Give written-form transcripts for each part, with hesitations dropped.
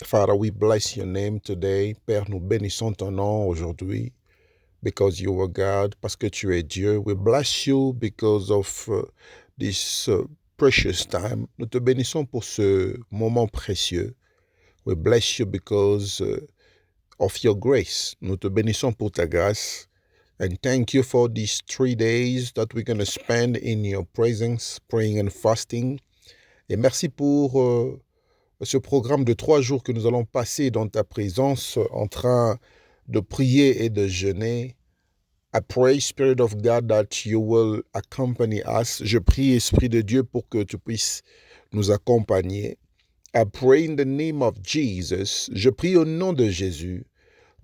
Father, we bless your name today. Père, nous bénissons ton nom aujourd'hui because you are God, parce que tu es Dieu. We bless you because of this precious time. Nous te bénissons pour ce moment précieux. We bless you because of your grace. Nous te bénissons pour ta grâce. And thank you for these 3 days that we're going to spend in your presence, praying and fasting. Et merci pour ce programme de 3 jours que nous allons passer dans ta présence en train de prier et de jeûner. I pray, Spirit of God, that you will accompany us. Je prie, Esprit de Dieu, pour que tu puisses nous accompagner. I pray in the name of Jesus. Je prie au nom de Jésus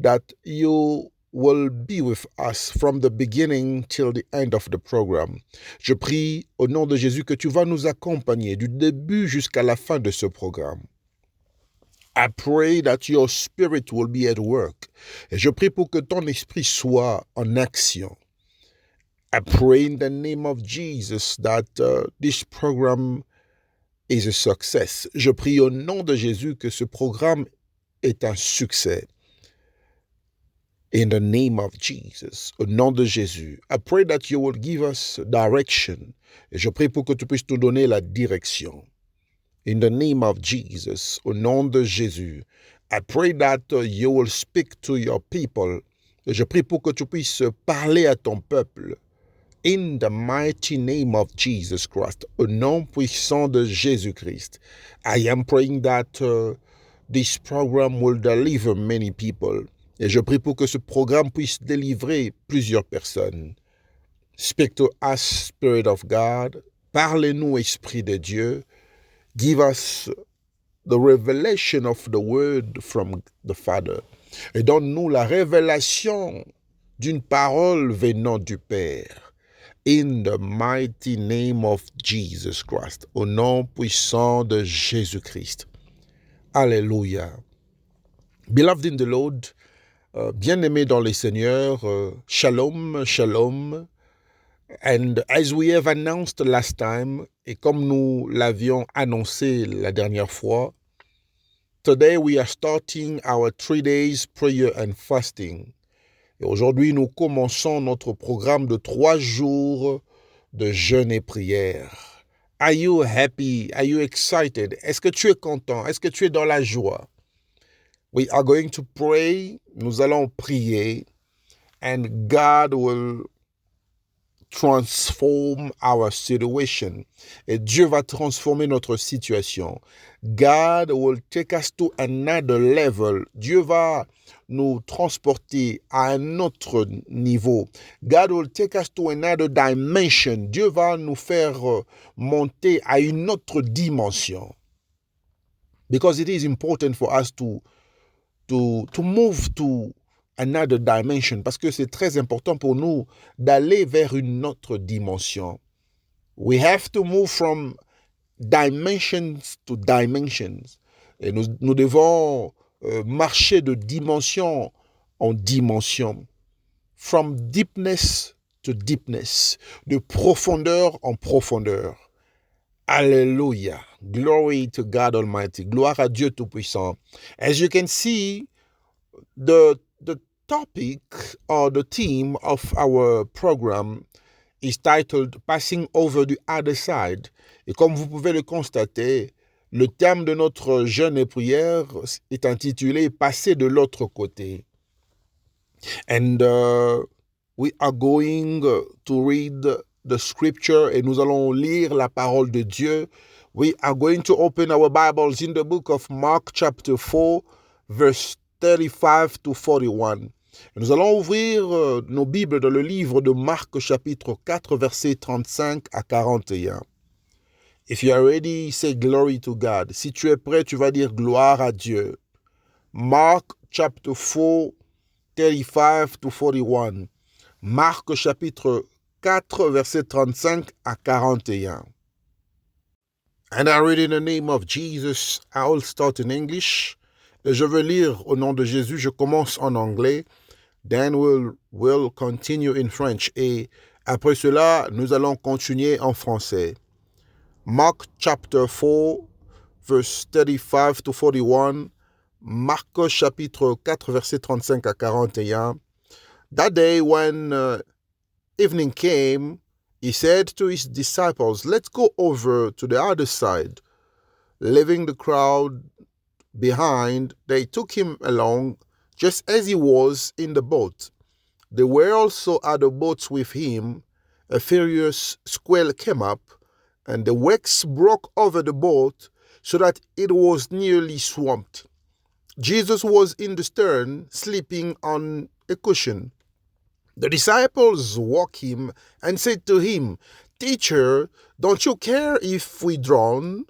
that you will be with us from the beginning till the end of the program. Je prie au nom de Jésus que tu vas nous accompagner du début jusqu'à la fin de ce programme. I pray that your spirit will be at work. Et je prie pour que ton esprit soit en action. I pray in the name of Jesus that this program is a success. Je prie au nom de Jésus que ce programme est un succès. In the name of Jesus, au nom de Jésus, I pray that you will give us direction. Et je prie pour que tu puisses nous donner la direction. In the name of Jesus, au nom de Jésus, I pray that you will speak to your people. Et je prie pour que tu puisses parler à ton peuple. In the mighty name of Jesus Christ, au nom puissant de Jésus-Christ, I am praying that this program will deliver many people. Et je prie pour que ce programme puisse délivrer plusieurs personnes. Speak to us, Spirit of God. Parlez-nous, Esprit de Dieu. Give us the revelation of the word from the Father. Et donne-nous la révélation d'une parole venant du Père. In the mighty name of Jesus Christ. Au nom puissant de Jésus-Christ. Alléluia. Beloved in the Lord, bien-aimés dans le Seigneur, shalom, shalom. And as we have announced last time, et comme nous l'avions annoncé la dernière fois, today we are starting our 3 days prayer and fasting. Et aujourd'hui, nous commençons notre programme de 3 jours de jeûne et prière. Are you happy? Are you excited? Est-ce que tu es content? Est-ce que tu es dans la joie? We are going to pray. Nous allons prier. And God will transform our situation. Et Dieu va transformer notre situation. God will take us to another level. Dieu va nous transporter à un autre niveau. God will take us to another dimension. Dieu va nous faire monter à une autre dimension. Because it is important for us to move to another dimension, parce que c'est très important pour nous d'aller vers une autre dimension. We have to move from dimensions to dimensions. Et nous devons marcher de dimension en dimension. From deepness to deepness. De profondeur en profondeur. Alléluia. Glory to God Almighty. Gloire à Dieu Tout-Puissant. As you can see, the topic or the theme of our program is titled Passing Over the Other Side. Et comme vous pouvez le constater, le thème de notre jeûne et prière est intitulé Passer de l'autre côté. And we are going to read the scripture et nous allons lire la parole de Dieu. We are going to open our Bibles in the book of Mark chapter 4, verse 35 to 41. Et nous allons ouvrir nos Bibles dans le livre de Marc chapitre 4, versets 35 à 41. If you are ready, say glory to God. Si tu es prêt, tu vas dire gloire à Dieu. Mark chapter 4, 35 to 41. Marc chapitre 4, verset 35 à 41. And I read in the name of Jesus. I will start in English. Et je vais lire au nom de Jésus. Je commence en anglais. Then we'll continue in French. Et après cela, nous allons continuer en français. Mark chapter 4, verse 35 to 41. Marc chapitre 4, verset 35 à 41. That day when evening came, he said to his disciples, "Let's go over to the other side." Leaving the crowd behind, they took him along just as he was in the boat. There were also other boats with him. A furious squall came up, and the waves broke over the boat so that it was nearly swamped. Jesus was in the stern, sleeping on a cushion. The disciples woke him and said to him, "Teacher, don't you care if we drown?"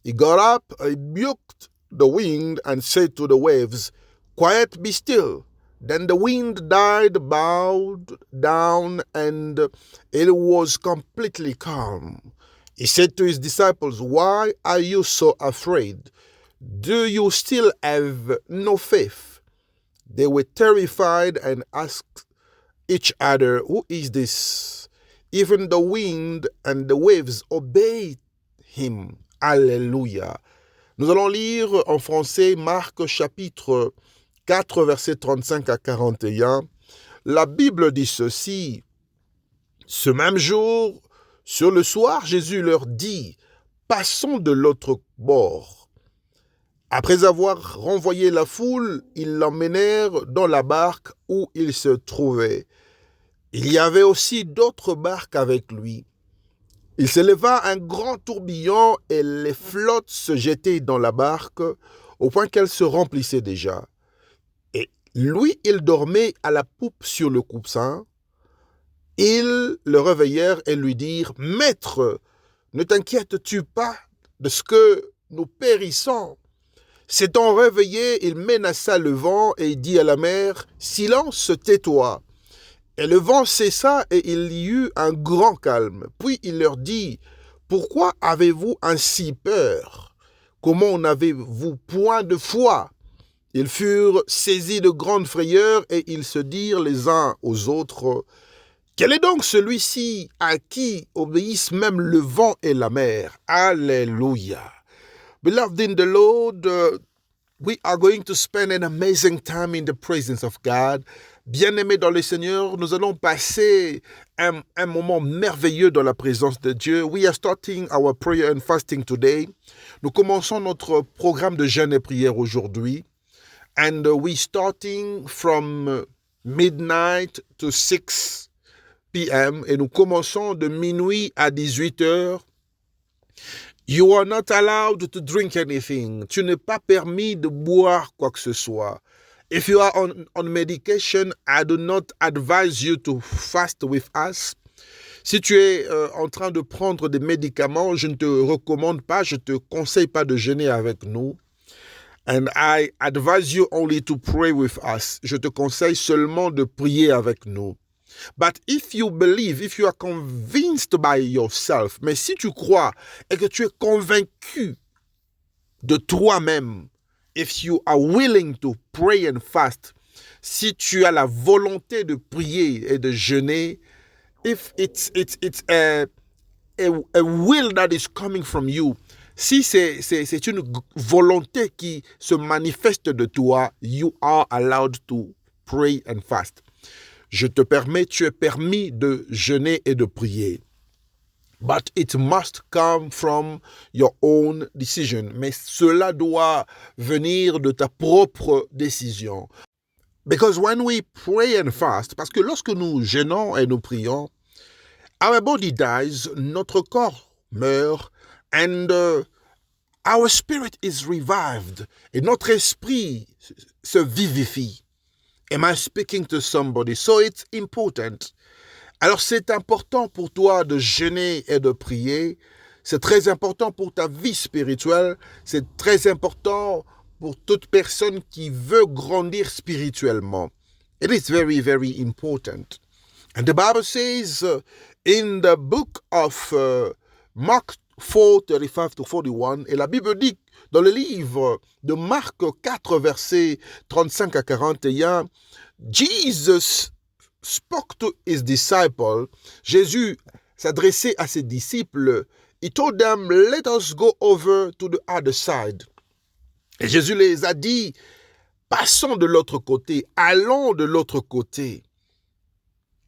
He got up, rebuked the wind, and said to the waves, "Quiet, be still." Then the wind died, bowed down, and it was completely calm. He said to his disciples, "Why are you so afraid? Do you still have no faith?" They were terrified and asked each other, "Who is this? Even the wind and the waves obey him." Alléluia. Nous allons lire en français Marc chapitre 4, versets 35 à 41. La Bible dit ceci. Ce même jour, sur le soir, Jésus leur dit, "Passons de l'autre bord." Après avoir renvoyé la foule, ils l'emmenèrent dans la barque où il se trouvait. Il y avait aussi d'autres barques avec lui. Il s'éleva un grand tourbillon et les flottes se jetaient dans la barque au point qu'elle se remplissait déjà. Et lui, il dormait à la poupe sur le coussin. Ils le réveillèrent et lui dirent, "Maître, ne t'inquiètes-tu pas de ce que nous périssons?" S'étant réveillé, il menaça le vent et dit à la mer, "Silence, tais-toi." Et le vent cessa et il y eut un grand calme. Puis il leur dit, "Pourquoi avez-vous ainsi peur? Comment n'avez-vous point de foi?" Ils furent saisis de grande frayeur et ils se dirent les uns aux autres, "Quel est donc celui-ci à qui obéissent même le vent et la mer?" Alléluia. Beloved in the Lord, we are going to spend an amazing time in the presence of God. Bien-aimés dans le Seigneur, nous allons passer un moment merveilleux dans la présence de Dieu. We are starting our prayer and fasting today. Nous commençons notre programme de jeûne et prière aujourd'hui. And we starting from midnight to 6 p.m. Et nous commençons de minuit à 18 heures. You are not allowed to drink anything. Tu n'es pas permis de boire quoi que ce soit. If you are on medication, I do not advise you to fast with us. Si tu es en train de prendre des médicaments, je ne te recommande pas, je ne te conseille pas de jeûner avec nous. And I advise you only to pray with us. Je te conseille seulement de prier avec nous. But if you believe, if you are convinced by yourself, mais si tu crois et que tu es convaincu de toi-même, if you are willing to pray and fast, si tu as la volonté de prier et de jeûner, if it's a will that is coming from you, si c'est une volonté qui se manifeste de toi, you are allowed to pray and fast. Je te permets, tu es permis de jeûner et de prier. But it must come from your own decision. Mais cela doit venir de ta propre décision. Because when we pray and fast, parce que lorsque nous jeûnons et nous prions, our body dies, notre corps meurt, and our spirit is revived, et notre esprit se vivifie. Am I speaking to somebody? So it's important. Alors c'est important pour toi de jeûner et de prier. C'est très important pour ta vie spirituelle. C'est très important pour toute personne qui veut grandir spirituellement. It is very, very important. And the Bible says in the book of Mark 4, 35 to 41, et la Bible dit dans le livre de Marc 4, versets 35 à 41, Jesus spoke to his disciples. Jésus s'adressait à ses disciples. He told them, "Let us go over to the other side." Et Jésus les a dit, passons de l'autre côté, allons de l'autre côté.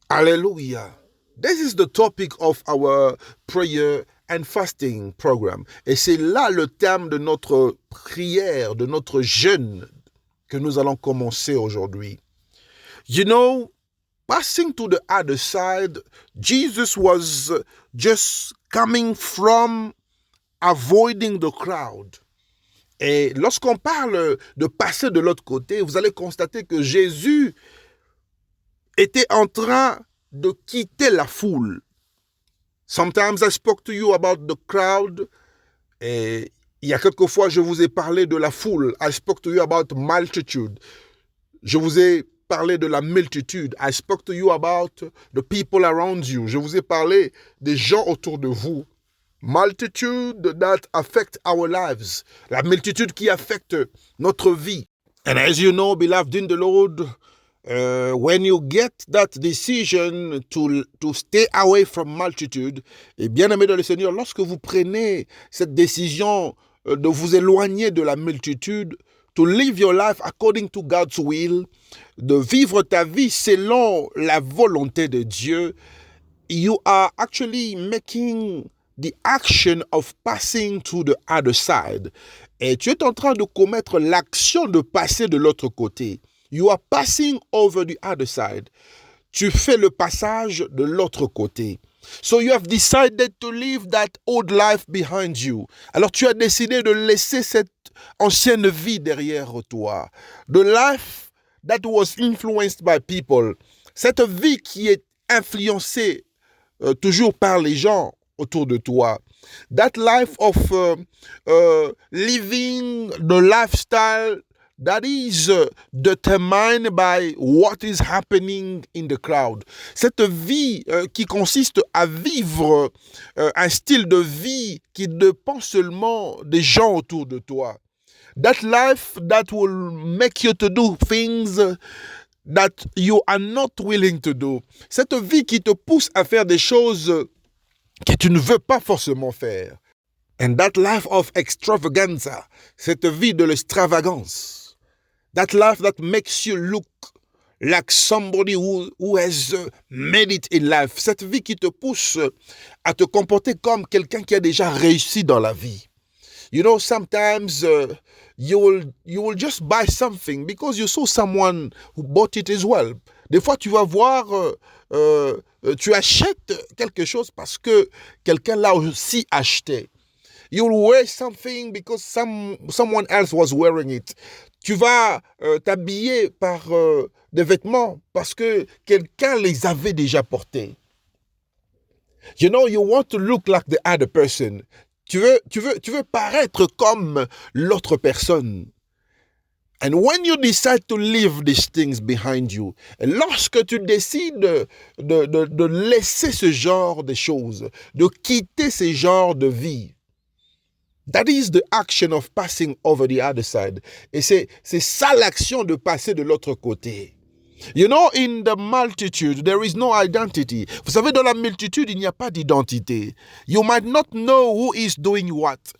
Alléluia. This is the topic of our prayer and fasting program. Et c'est là le terme de notre prière, de notre jeûne que nous allons commencer aujourd'hui. You know, passing to the other side, Jesus was just coming from avoiding the crowd. Et lorsqu'on parle de passer de l'autre côté, vous allez constater que Jésus était en train de quitter la foule. Sometimes I spoke to you about the crowd. Et il y a quelques fois, je vous ai parlé de la foule. I spoke to you about multitude. Je vous ai parlé de la multitude. I spoke to you about the people around you. Je vous ai parlé des gens autour de vous. Multitude that affect our lives. La multitude qui affecte notre vie. And as you know, beloved in the Lord, when you get that decision to stay away from multitude, et bien aimé dans le Seigneur, lorsque vous prenez cette décision de vous éloigner de la multitude, to live your life according to God's will, de vivre ta vie selon la volonté de Dieu, you are actually making the action of passing to the other side. Et tu es en train de commettre l'action de passer de l'autre côté. You are passing over the other side. Tu fais le passage de l'autre côté. So you have decided to leave that old life behind you. Alors tu as décidé de laisser cette ancienne vie derrière toi. The life that was influenced by people. Cette vie qui est influencée toujours par les gens autour de toi. That life of living the lifestyle that is determined by what is happening in the crowd. Cette vie qui consiste à vivre un style de vie qui dépend seulement des gens autour de toi. That life that will make you to do things that you are not willing to do. Cette vie qui te pousse à faire des choses que tu ne veux pas forcément faire. And that life of extravaganza, cette vie de l'extravagance. That life that makes you look like somebody who has made it in life. Cette vie qui te pousse à te comporter comme quelqu'un qui a déjà réussi dans la vie. You know, sometimes you will just buy something because you saw someone who bought it as well. Des fois, tu vas voir, tu achètes quelque chose parce que quelqu'un l'a aussi acheté. You will wear something because someone else was wearing it. Tu vas t'habiller par des vêtements parce que quelqu'un les avait déjà portés. You know, you want to look like the other person. Tu veux paraître comme l'autre personne. And when you decide to leave these things behind you, et lorsque tu décides de laisser ce genre de choses, de quitter ce genre de vie, that is the action of passing over the other side. Et c'est ça l'action de passer de l'autre côté. You know, in the multitude, there is no identity. Vous savez, dans la multitude, il n'y a pas d'identité. You might not know who is doing what.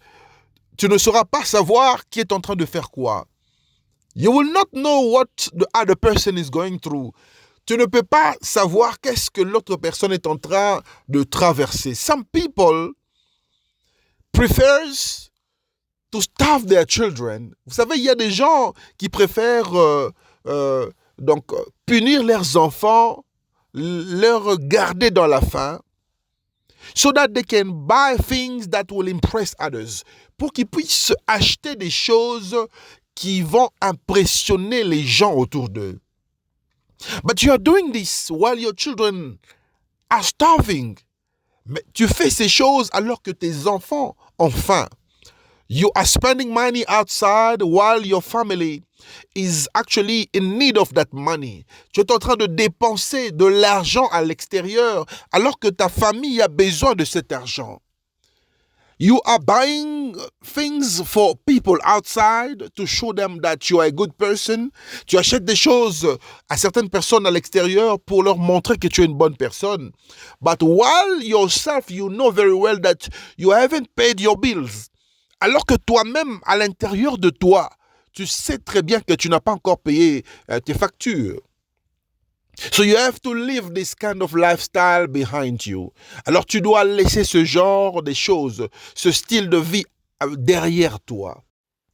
Tu ne sauras pas savoir qui est en train de faire quoi. You will not know what the other person is going through. Tu ne peux pas savoir qu'est-ce que l'autre personne est en train de traverser. Some people prefers to starve their children. Vous savez, il y a des gens qui préfèrent donc punir leurs enfants, leur garder dans la faim, so that they can buy things that will impress others, pour qu'ils puissent acheter des choses qui vont impressionner les gens autour d'eux. But you are doing this while your children are starving. Mais tu fais ces choses alors que tes enfants ont faim. You are spending money outside while your family is actually in need of that money. Tu es en train de dépenser de l'argent à l'extérieur alors que ta famille a besoin de cet argent. You are buying things for people outside to show them that you are a good person. Tu achètes des choses à certaines personnes à l'extérieur pour leur montrer que tu es une bonne personne. But while yourself, you know very well that you haven't paid your bills. Alors que toi-même, à l'intérieur de toi, tu sais très bien que tu n'as pas encore payé tes factures. So you have to leave this kind of lifestyle behind you. Alors tu dois laisser ce genre de choses, ce style de vie derrière toi.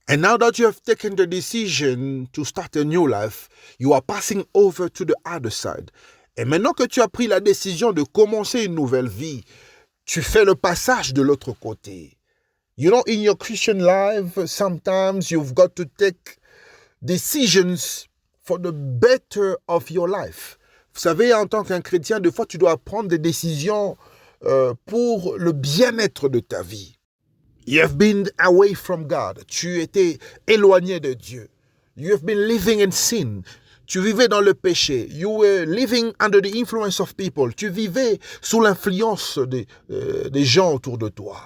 And now that you have taken the decision to start a new life, you are passing over to the other side. Et maintenant que tu as pris la décision de commencer une nouvelle vie, tu fais le passage de l'autre côté. You know, in your Christian life, sometimes you've got to take decisions for the better of your life. Vous savez, en tant qu'un chrétien, des fois, tu dois prendre des décisions pour le bien-être de ta vie. You have been away from God. Tu étais éloigné de Dieu. You have been living in sin. Tu vivais dans le péché. You were living under the influence of people. Tu vivais sous l'influence des gens autour de toi.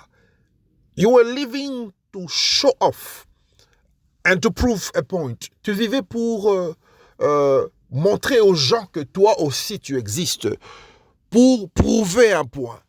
You were living to show off and to prove a point. Tu vivais pour montrer aux gens que toi aussi tu existes, pour prouver un point.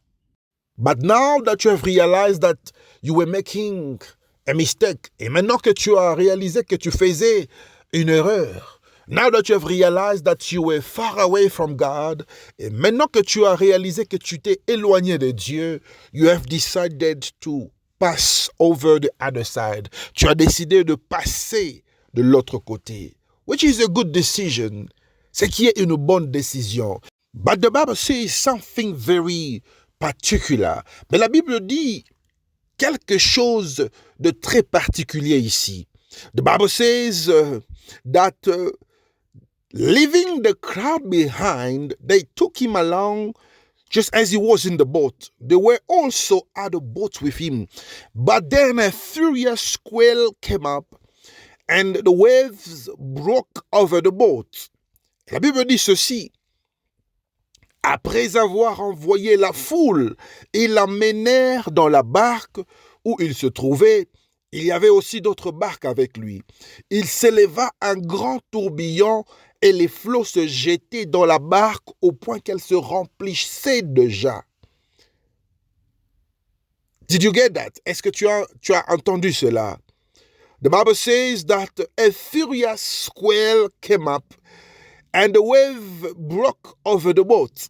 But now that you have realized that you were making a mistake, et maintenant que tu as réalisé que tu faisais une erreur, now that you have realized that you were far away from God, et maintenant que tu as réalisé que tu t'es éloigné de Dieu, you have decided to pass over the other side. Tu as décidé de passer de l'autre côté, which is a good decision. C'est qui est une bonne décision. But the Bible says something very particular. Mais la Bible dit quelque chose de très particulier ici. The Bible says that leaving the crowd behind, they took him along just as he was in the boat. They were also at the boat with him. But then a furious squall came up and the waves broke over the boat. La Bible dit ceci. Après avoir envoyé la foule, ils l'emmenèrent dans la barque où il se trouvait. Il y avait aussi d'autres barques avec lui. Il s'éleva un grand tourbillon et les flots se jetaient dans la barque au point qu'elle se remplissait déjà. Did you get that? Est-ce que tu as entendu cela? The Bible says that a furious squall came up and the wave broke over the boat.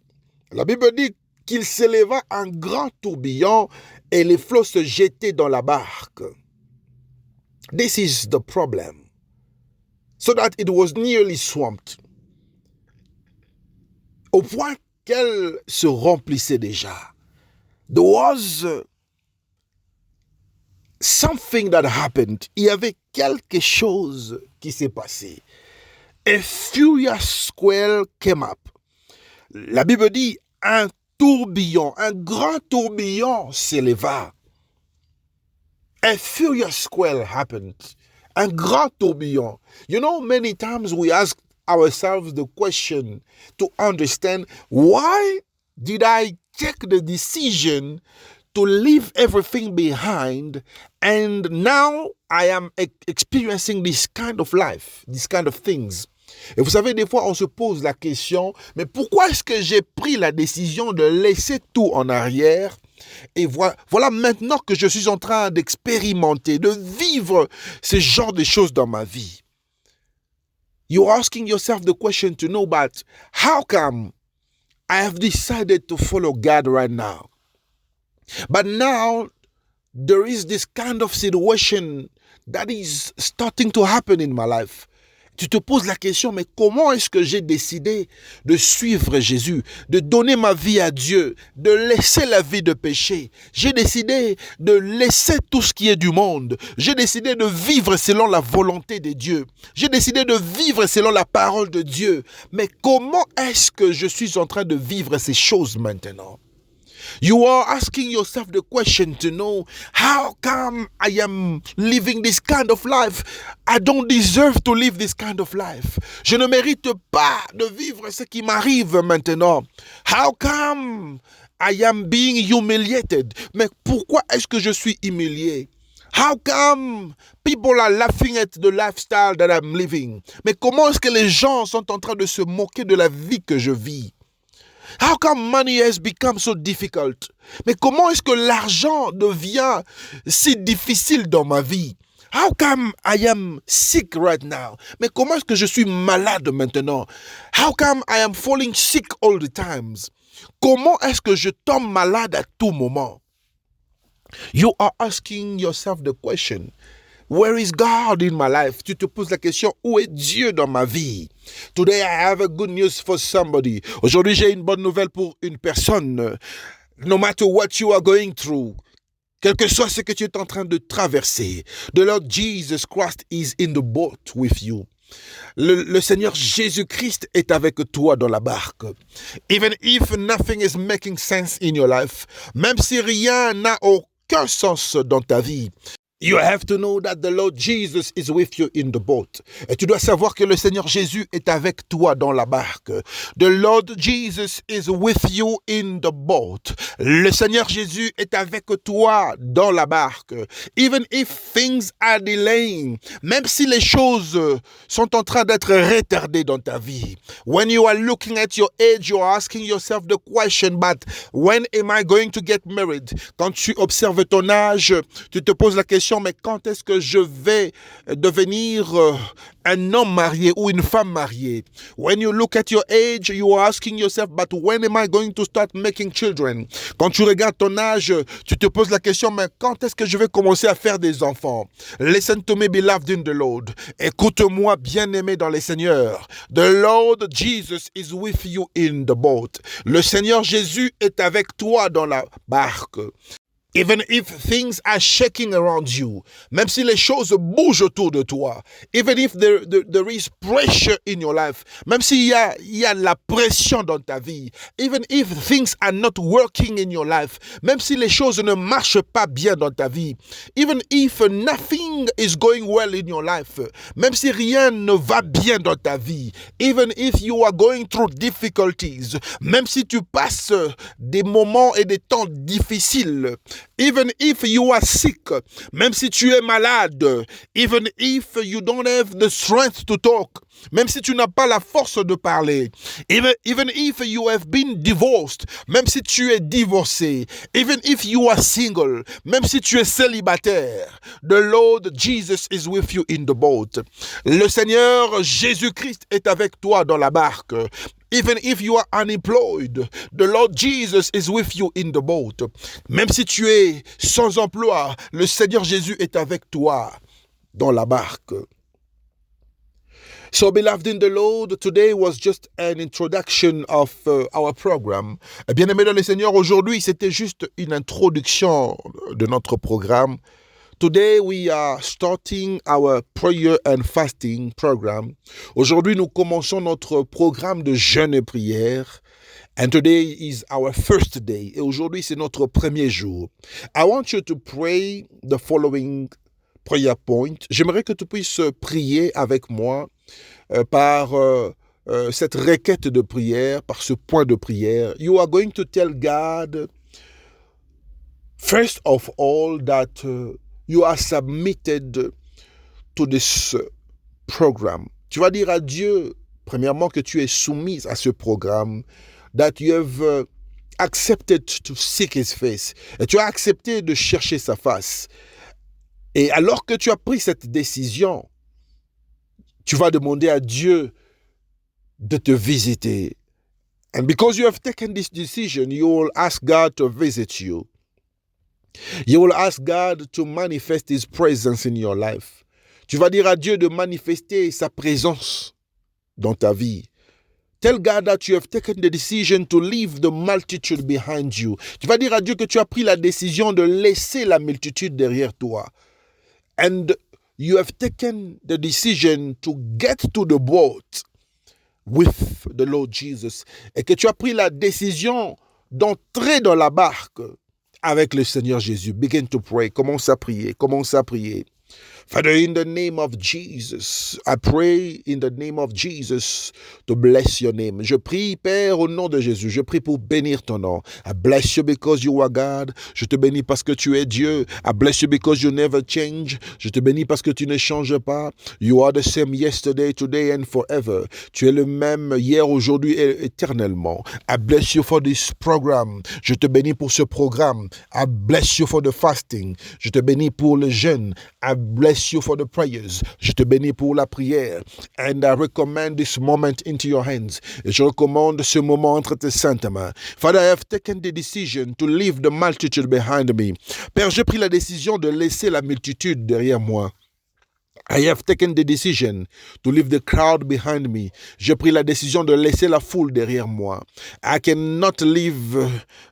La Bible dit qu'il s'éleva un grand tourbillon et les flots se jetaient dans la barque. This is the problem. So that it was nearly swamped. Au point qu'elle se remplissait déjà. There was something that happened. Il y avait quelque chose qui s'est passé. A furious squall came up. La Bible dit un tourbillon, un grand tourbillon s'éleva. A furious squall happened. Un grand tourbillon. You know, many times we ask ourselves the question to understand, why did I take the decision to leave everything behind and now I am experiencing this kind of life, this kind of things? Et vous savez, des fois, on se pose la question, mais pourquoi est-ce que j'ai pris la décision de laisser tout en arrière? Et voilà maintenant que je suis en train d'expérimenter, de vivre ce genre de choses dans ma vie. You're asking yourself the question to know, but how come I have decided to follow God right now? But now there is this kind of situation that is starting to happen in my life. Tu te poses la question, mais comment est-ce que j'ai décidé de suivre Jésus, de donner ma vie à Dieu, de laisser la vie de péché? J'ai décidé de laisser tout ce qui est du monde. J'ai décidé de vivre selon la volonté de Dieu. J'ai décidé de vivre selon la parole de Dieu. Mais comment est-ce que je suis en train de vivre ces choses maintenant? You are asking yourself the question to know, how come I am living this kind of life? I don't deserve to live this kind of life. Je ne mérite pas de vivre ce qui m'arrive maintenant. How come I am being humiliated? Mais pourquoi est-ce que je suis humilié? How come people are laughing at the lifestyle that I'm living? Mais comment est-ce que les gens sont en train de se moquer de la vie que je vis? How come money has become so difficult? Mais comment est-ce que l'argent devient si difficile dans ma vie? How come I am sick right now? Mais comment est-ce que je suis malade maintenant? How come I am falling sick all the times? Comment est-ce que je tombe malade à tout moment? You are asking yourself the question, where is God in my life? Tu te poses la question, où est Dieu dans ma vie? Today I have a good news for somebody. Aujourd'hui, j'ai une bonne nouvelle pour une personne. No matter what you are going through, quel que soit ce que tu es en train de traverser, the Lord Jesus Christ is in the boat with you. Le Seigneur Jésus-Christ est avec toi dans la barque. Even if nothing is making sense in your life, même si rien n'a aucun sens dans ta vie, you have to know that the Lord Jesus is with you in the boat. Et tu dois savoir que le Seigneur Jésus est avec toi dans la barque. The Lord Jesus is with you in the boat. Le Seigneur Jésus est avec toi dans la barque. Even if things are delaying, même si les choses sont en train d'être retardées dans ta vie. When you are looking at your age, you are asking yourself the question, but when am I going to get married? Quand tu observes ton âge, tu te poses la question, mais quand est-ce que je vais devenir un homme marié ou une femme mariée? When you look at your age, you are asking yourself, but when am I going to start making children? Quand tu regardes ton âge, tu te poses la question, mais quand est-ce que je vais commencer à faire des enfants? Listen to me, beloved in the Lord. Écoute-moi, bien-aimé dans les Seigneurs. The Lord Jesus is with you in the boat. Le Seigneur Jésus est avec toi dans la barque. Even if things are shaking around you, même si les choses bougent autour de toi, even if there is pressure in your life, même s'il y a de la pression dans ta vie, even if things are not working in your life, même si les choses ne marchent pas bien dans ta vie, even if nothing is going well in your life, même si rien ne va bien dans ta vie, even if you are going through difficulties, même si tu passes des moments et des temps difficiles, even if you are sick, même si tu es malade, even if you don't have the strength to talk, même si tu n'as pas la force de parler, even if you have been divorced, même si tu es divorcé, even if you are single, même si tu es célibataire, the Lord Jesus is with you in the boat. Le Seigneur Jésus-Christ est avec toi dans la barque. Even if you are unemployed, the Lord Jesus is with you in the boat. Même si tu es sans emploi, le Seigneur Jésus est avec toi dans la barque. So, beloved in the Lord, today was just an introduction of our program. Bien-aimés dans le Seigneur, aujourd'hui, c'était juste une introduction de notre programme. Today we are starting our prayer and fasting program. Aujourd'hui, nous commençons notre programme de jeûne et prière. And today is our first day. Et aujourd'hui, c'est notre premier jour. I want you to pray the following prayer point. J'aimerais que tu puisses prier avec moi par cette requête de prière, par ce point de prière. You are going to tell God, first of all, that you are submitted to this program. Tu vas dire à Dieu, premièrement, que tu es soumise à ce programme, that you have accepted to seek his face. Et tu as accepté de chercher sa face. Et alors que tu as pris cette décision, tu vas demander à Dieu de te visiter. And because you have taken this decision, you will ask God to visit you. You will ask God to manifest his presence in your life. Tu vas dire à Dieu de manifester sa présence dans ta vie. Tell God that you have taken the decision to leave the multitude behind you. Tu vas dire à Dieu que tu as pris la décision de laisser la multitude derrière toi. And you have taken the decision to get to the boat with the Lord Jesus. Et que tu as pris la décision d'entrer dans la barque avec le Seigneur Jésus. Begin to pray. Commence à prier. Commence à prier. Father, in the name of Jesus, I pray in the name of Jesus to bless your name. Je prie, Père, au nom de Jésus. Je prie pour bénir ton nom. I bless you because you are God. Je te bénis parce que tu es Dieu. I bless you because you never change. Je te bénis parce que tu ne changes pas. You are the same yesterday, today and forever. Tu es le même hier, aujourd'hui et éternellement. I bless you for this program. Je te bénis pour ce programme. I bless you for the fasting. Je te bénis pour le jeûne. I bless you for the prayers. Je te bénis pour la prière. And I recommend this moment into your hands. Et je recommande ce moment entre tes saintes mains. Father, I have taken the decision to leave the multitude behind me. Père, j'ai pris la décision de laisser la multitude derrière moi. I have taken the decision to leave the crowd behind me. J'ai pris la décision de laisser la foule derrière moi. I cannot live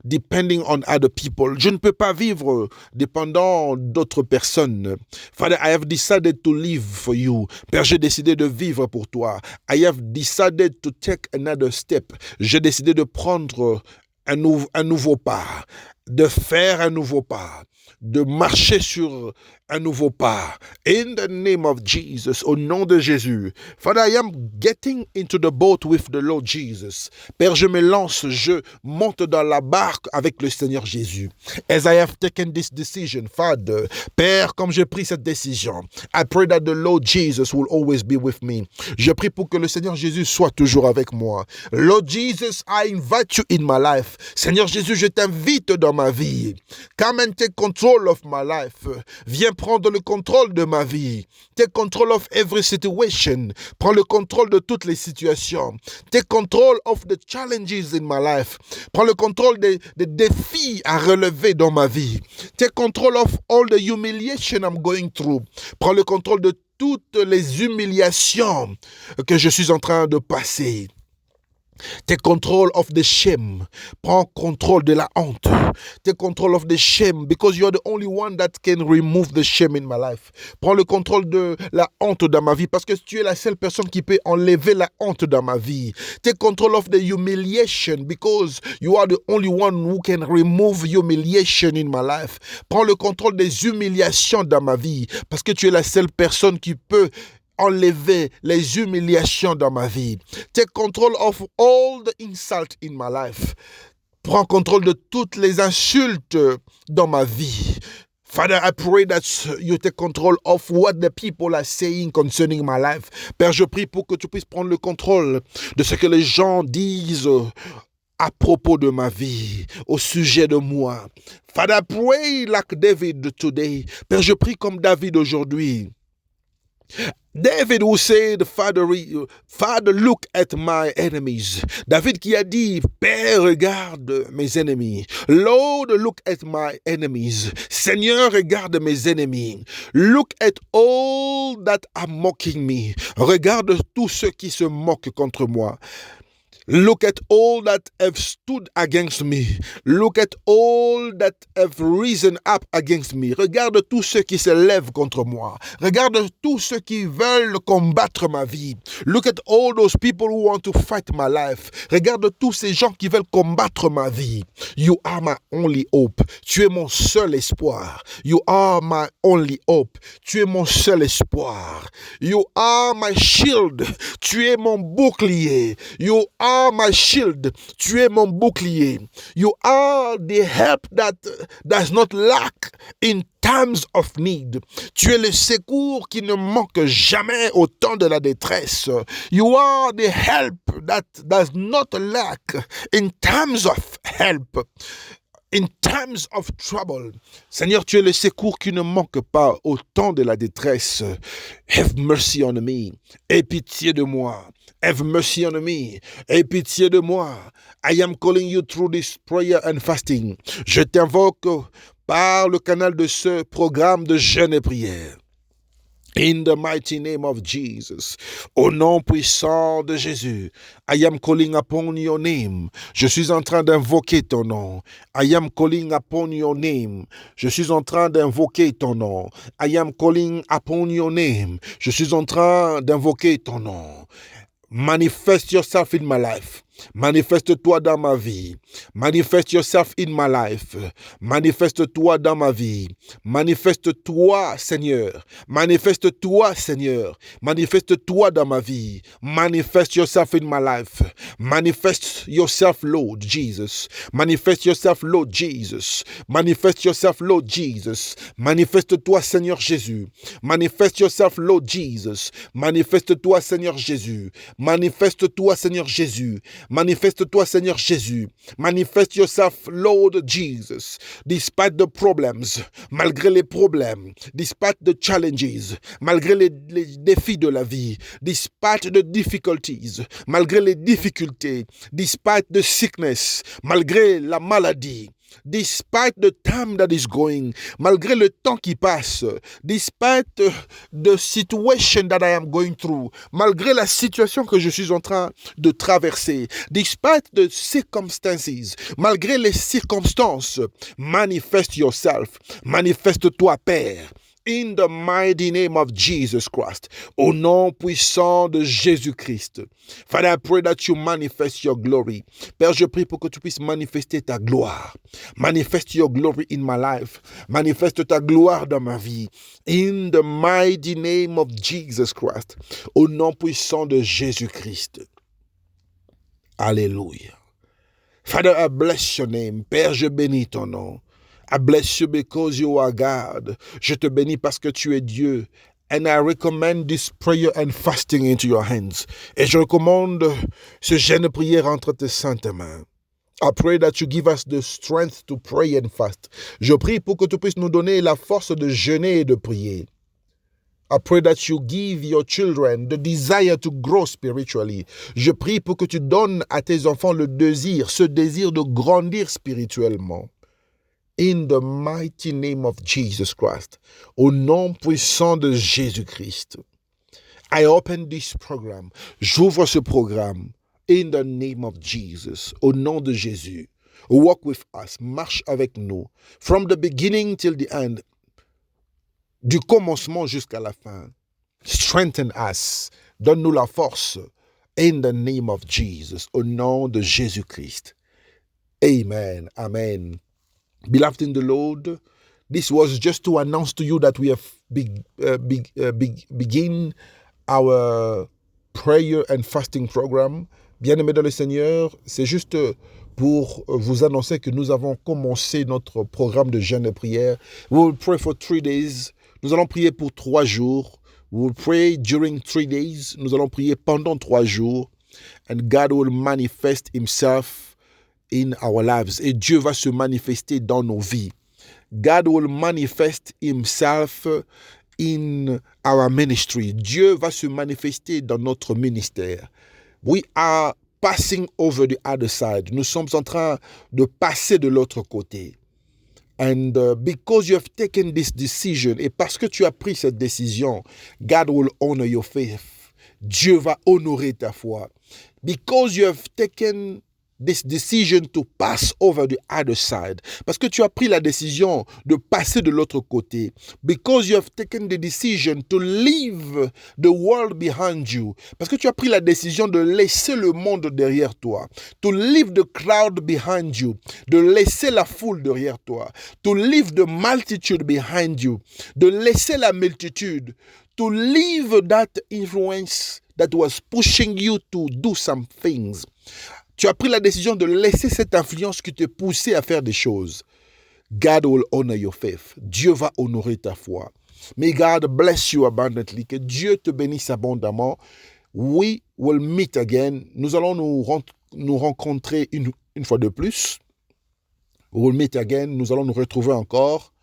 depending on other people. Je ne peux pas vivre dépendant d'autres personnes. Father, I have decided to live for you. Père, j'ai décidé de vivre pour toi. I have decided to take another step. J'ai décidé de prendre un nouveau pas, de faire un nouveau pas, de marcher sur un nouveau pas. In the name of Jesus, au nom de Jésus. Father, I am getting into the boat with the Lord Jesus. Père, je me lance, je monte dans la barque avec le Seigneur Jésus. As I have taken this decision, Father, Père, comme j'ai pris cette décision, I pray that the Lord Jesus will always be with me. Je prie pour que le Seigneur Jésus soit toujours avec moi. Lord Jesus, I invite you in my life. Seigneur Jésus, je t'invite dans ma vie. Come and take control of my life. Viens prendre le contrôle de ma vie. Take control of every situation. Prends le contrôle de toutes les situations. Take control of the challenges in my life. Prends le contrôle des défis à relever dans ma vie. Take control of all the humiliation I'm going through. Prends le contrôle de toutes les humiliations que je suis en train de passer. Take control of the shame. Prends contrôle de la honte. Take control of the shame because you are the only one that can remove the shame in my life. Prends le contrôle de la honte dans ma vie parce que tu es la seule personne qui peut enlever la honte dans ma vie. Take control of the humiliation because you are the only one who can remove humiliation in my life. Prends le contrôle des humiliations dans ma vie parce que tu es la seule personne qui peut enlever les humiliations dans ma vie. Take control of all the insult in my life. Prends contrôle de toutes les insultes dans ma vie. Father, I pray that you take control of what the people are saying concerning my life. Père, je prie pour que tu puisses prendre le contrôle de ce que les gens disent à propos de ma vie, au sujet de moi. Father, I pray like David today. Père, je prie comme David aujourd'hui. David who said, Father, look at my enemies. David qui a dit, Père, regarde mes ennemis. Lord, look at my enemies. Seigneur, regarde mes ennemis. Look at all that are mocking me. Regarde tous ceux qui se moquent contre moi. Look at all that have stood against me. Look at all that have risen up against me. Regarde tous ceux qui se lèvent contre moi. Regarde tous ceux qui veulent combattre ma vie. Look at all those people who want to fight my life. Regarde tous ces gens qui veulent combattre ma vie. You are my only hope. Tu es mon seul espoir. You are my only hope. Tu es mon seul espoir. You are my shield. Tu es mon bouclier. You are my shield. Tu es mon bouclier. You are the help that does not lack in times of need. Tu es le secours qui ne manque jamais au temps de la détresse. You are the help that does not lack in times of help. In times of trouble. Seigneur, tu es le secours qui ne manque pas au temps de la détresse. Have mercy on me. Aie pitié de moi. Have mercy on me. Aie pitié de moi. I am calling you through this prayer and fasting. Je t'invoque par le canal de ce programme de jeûne et prière. In the mighty name of Jesus, au nom puissant de Jésus, I am calling upon your name. Je suis en train d'invoquer ton nom. I am calling upon your name. Je suis en train d'invoquer ton nom. I am calling upon your name. Je suis en train d'invoquer ton nom. Manifest yourself in my life. Manifeste-toi dans ma vie. Manifest yourself in my life. Manifeste-toi dans ma vie. Manifeste-toi, Seigneur. Manifeste-toi, Seigneur. Manifeste-toi dans ma vie. Manifest yourself in my life. Manifest yourself, Lord Jesus. Manifest yourself, Lord Jesus. Manifest yourself, Lord Jesus. Manifeste-toi, Seigneur Jésus. Manifest yourself, Lord Jesus. Manifeste-toi, Seigneur Jésus. Manifeste-toi, Seigneur Jésus. Manifeste-toi, Seigneur Jésus. Manifest yourself, Lord Jesus. Despite the problems, malgré les problèmes, despite the challenges, malgré les défis de la vie, despite the difficulties, malgré les difficultés, despite the sickness, malgré la maladie, despite the time that is going, malgré le temps qui passe, despite the situation that I am going through, malgré la situation que je suis en train de traverser, despite the circumstances, malgré les circonstances, manifest yourself, manifeste-toi, Père. In the mighty name of Jesus Christ, au nom puissant de Jésus-Christ. Father, I pray that you manifest your glory. Père, je prie pour que tu puisses manifester ta gloire. Manifest your glory in my life. Manifeste ta gloire dans ma vie. In the mighty name of Jesus Christ, au nom puissant de Jésus-Christ. Alléluia. Father, I bless your name. Père, je bénis ton nom. I bless you because you are God. Je te bénis parce que tu es Dieu. And I recommend this prayer and fasting into your hands. Et je recommande ce jeûne de prière entre tes saintes mains. I pray that you give us the strength to pray and fast. Je prie pour que tu puisses nous donner la force de jeûner et de prier. I pray that you give your children the desire to grow spiritually. Je prie pour que tu donnes à tes enfants le désir, ce désir de grandir spirituellement. In the mighty name of Jesus Christ, au nom puissant de Jésus-Christ, I open this program. J'ouvre ce programme. In the name of Jesus, au nom de Jésus. Walk with us, marche avec nous. From the beginning till the end, du commencement jusqu'à la fin. Strengthen us, donne-nous la force. In the name of Jesus, au nom de Jésus-Christ. Amen, amen. Beloved in the Lord, this was just to announce to you that we have begin our prayer and fasting program. Bien-aimés dans le Seigneur, c'est juste pour vous annoncer que nous avons commencé notre programme de jeûne et prière. We will pray for 3 days. Nous allons prier pour 3 jours. We will pray during 3 days. Nous allons prier pendant 3 jours. And God will manifest himself in our lives. Et Dieu va se manifester dans nos vies. God will manifest himself in our ministry. Dieu va se manifester dans notre ministère. We are passing over the other side. Nous sommes en train de passer de l'autre côté. And because you have taken this decision, et parce que tu as pris cette décision, God will honor your faith. Dieu va honorer ta foi. Because you have taken this decision to pass over the other side. Parce que tu as pris la décision de passer de l'autre côté. Because you have taken the decision to leave the world behind you. Parce que tu as pris la décision de laisser le monde derrière toi. To leave the crowd behind you. De laisser la foule derrière toi. To leave the multitude behind you. De laisser la multitude. To leave that influence that was pushing you to do some things. Tu as pris la décision de laisser cette influence qui te poussait à faire des choses. God will honor your faith. Dieu va honorer ta foi. May God bless you abundantly. Que Dieu te bénisse abondamment. We will meet again. Nous allons nous rencontrer une fois de plus. We will meet again. Nous allons nous retrouver encore.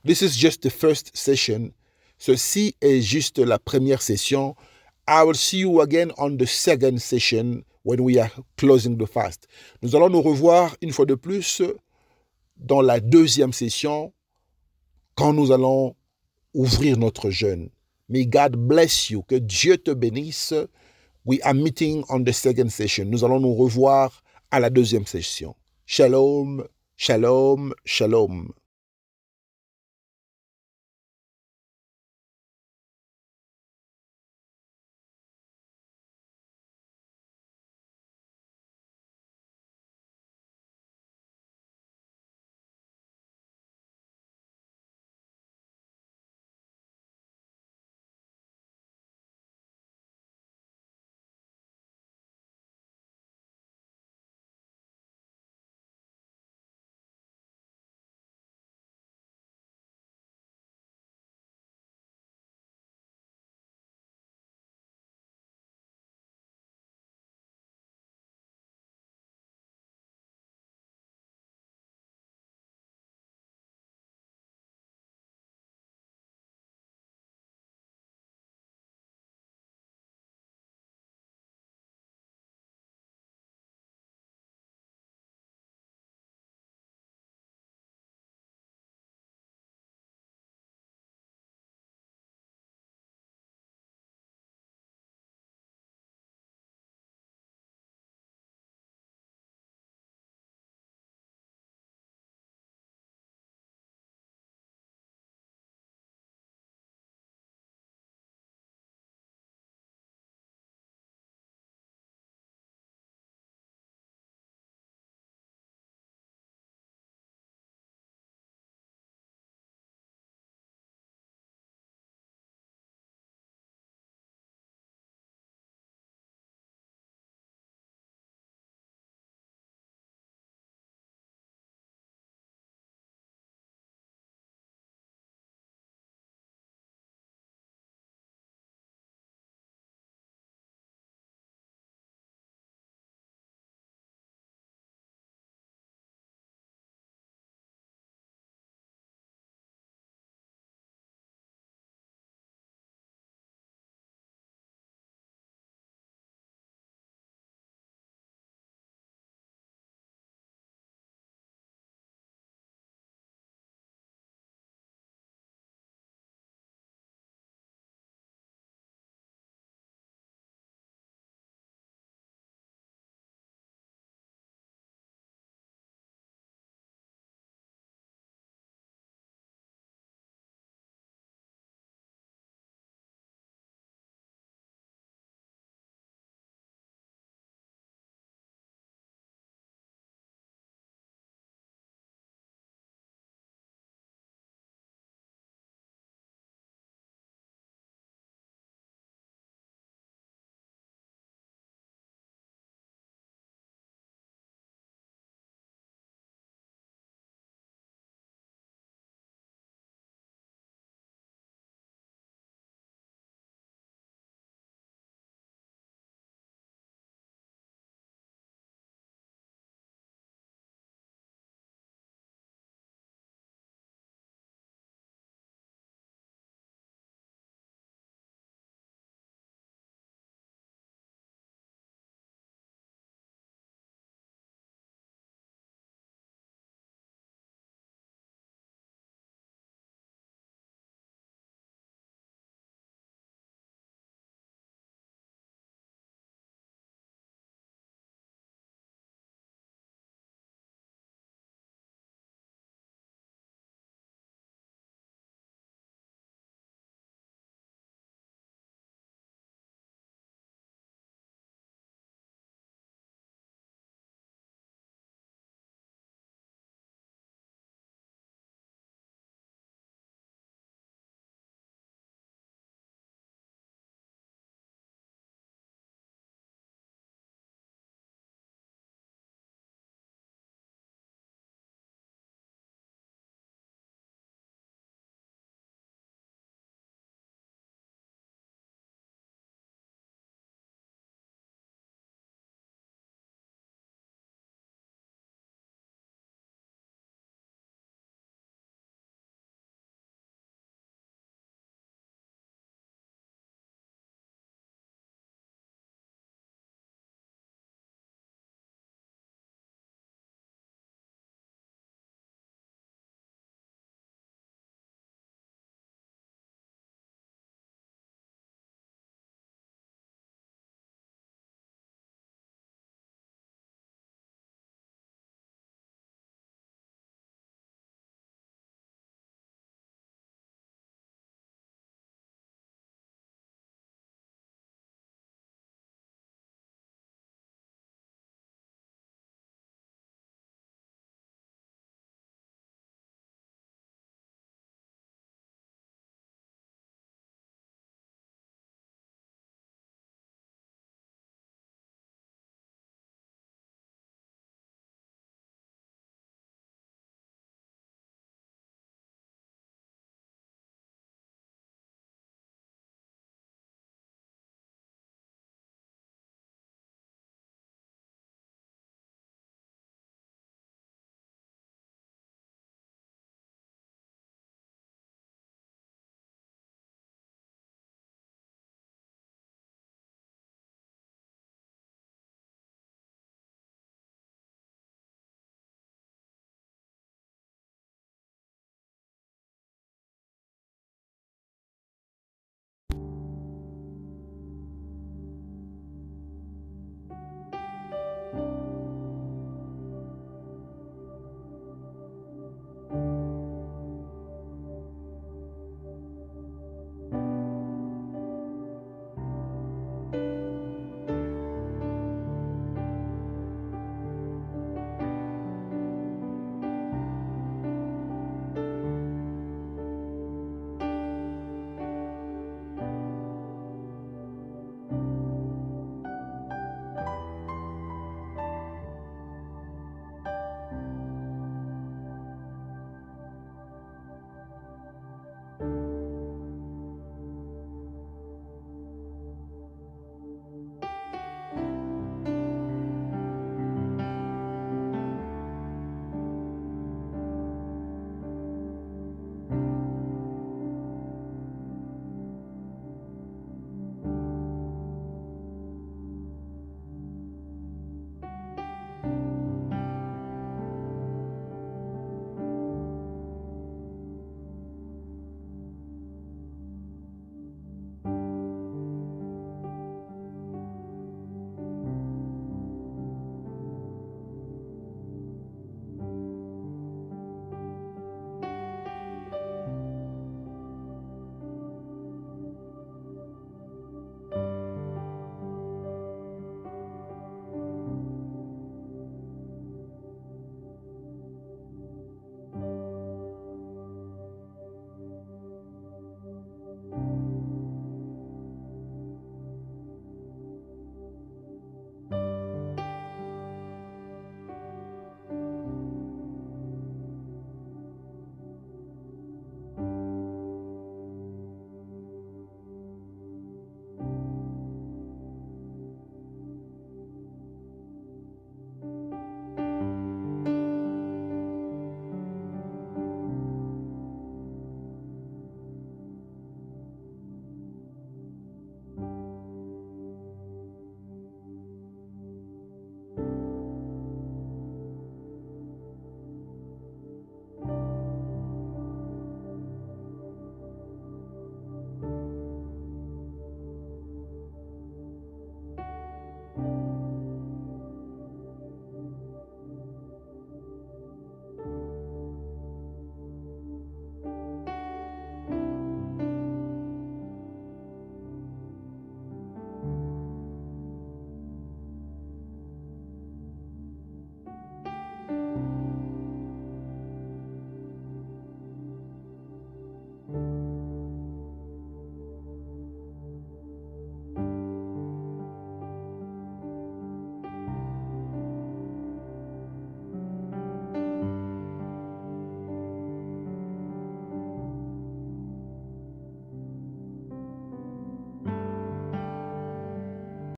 This is just the first session. Ceci est juste la première session. I will see you again on the second session when we are closing the fast. Nous allons nous revoir une fois de plus dans la deuxième session quand nous allons ouvrir notre jeûne. May God bless you. Que Dieu te bénisse. We are meeting on the second session. Nous allons nous revoir à la deuxième session. Shalom, shalom, shalom.